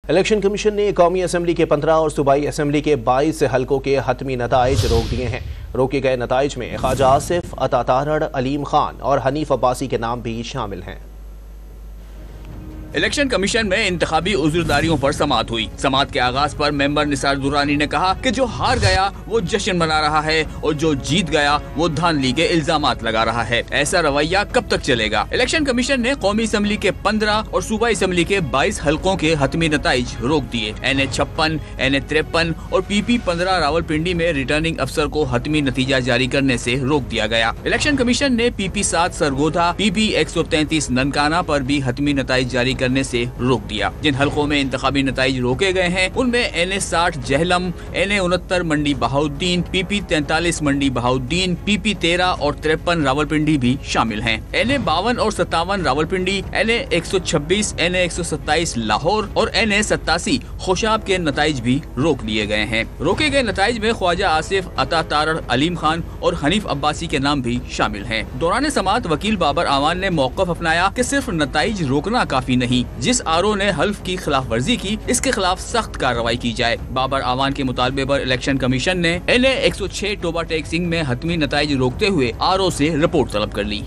Election commission ने कौमी assembly के 15 और सूबाई असम्बली के 22 हलकों के हतमी नताइज रोक दिए हैं। रोके गए नताइज में ख्वाजा आसिफ, अता तारड़, अलीम खान और हनीफ अब्बासी के नाम भी शामिल हैं। इलेक्शन कमीशन में इंतखाबी उज़्रदारियों पर समाअत हुई। समाअत के आगाज पर मेंबर निसार दुरानी ने कहा कि जो हार गया वो जश्न मना रहा है और जो जीत गया वो धांधली के इल्जामात लगा रहा है। ऐसा रवैया कब तक चलेगा? इलेक्शन कमीशन ने कौमी असम्बली के 15 और सूबाई असम्बली के 22 हलकों के हतमी नताइज रोक दिए। NA56, NA53 और PP 15 रावलपिंडी में रिटर्निंग अफसर को हतमी नतीजा जारी करने से रोक दिया गया। इलेक्शन कमीशन ने PP 7 सरगोधा, PP 133 ननकाना पर भी हतमी नताइज जारी करने से रोक दिया। जिन हलकों में इंतखाबी नताइज रोके गए हैं उनमें NA60 जहलम, NA69 मंडी बहाउद्दीन, PP 43 मंडी बहाउद्दीन, PP 13 और 53 रावलपिंडी भी शामिल हैं। NA52 और 57 रावलपिंडी, NA126, NA127 लाहौर और NA87 खुशाब के नताइज भी रोक लिए गए हैं। रोके गए नताइज में ख्वाजा आसिफ, अता तारड़, अलीम खान और हनीफ अब्बासी के नाम भी शामिल हैं। दौरान समाअत वकील बाबर आवान ने मौक़िफ़ अपनाया कि सिर्फ नताइज रोकना काफी नहीं, जिस आरओ ने हल्फ की खिलाफ वर्जी की इसके खिलाफ सख्त कार्रवाई की जाए। बाबर आवान के मुतालबे पर इलेक्शन कमीशन ने NA106 टोबा टैक्सिंग में हतमी नताइज रोकते हुए आरओ से रिपोर्ट तलब कर ली।